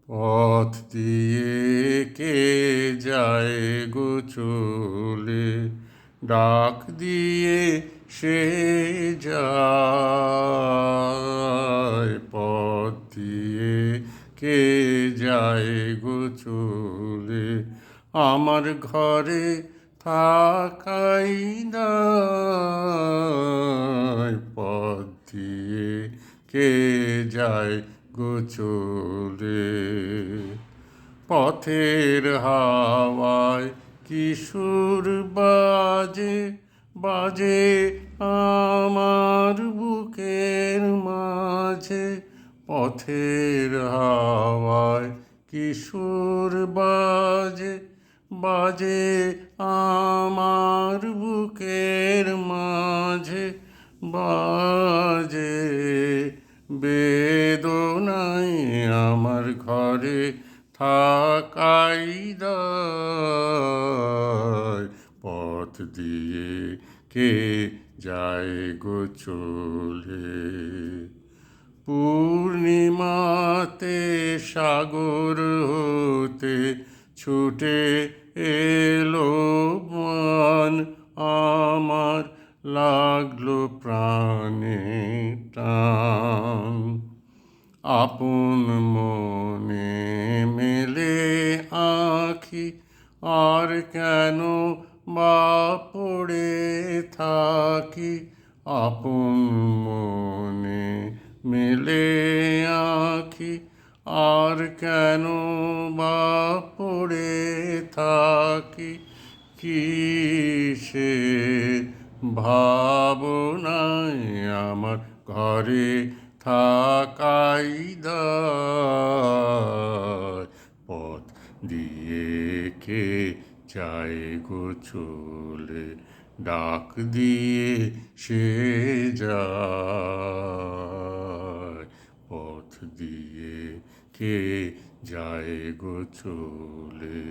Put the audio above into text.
পথ দিয়ে কে যায় গো চলে, ডাক দিয়ে সে যায়। পথ দিয়ে কে যায় গো চলে, আমার ঘরে থাকাই দায়। পথ দিয়ে কে যায় গো চলে, পথের হাওয়ায় কি সুর বাজে, বাজে আমার বুকের মাঝে। পথের হাওয়ায় কি সুর বাজে, বাজে আমার বুকের মাঝে। বাজে বেদনায় আমার ঘরে থাকাই দায়। পথ দিয়ে কে যায় গো চলে, পূর্ণিমাতে সাগর হতে ছুটে এলো মান, আমার লাগলো প্রাণে টান। আপন মনে মেলে আঁখি, আর কেন বা পড়ে থাকি। আপন মনে মেলে আঁখি, আর কেন বা পড়ে থাকি। কিসের ভাবনায় আমার ঘরে থাকাই দায়। পথ দিয়ে কে যায় গো চলে, ডাক দিয়ে সে যায়। পথ দিয়ে কে যায় গো চলে।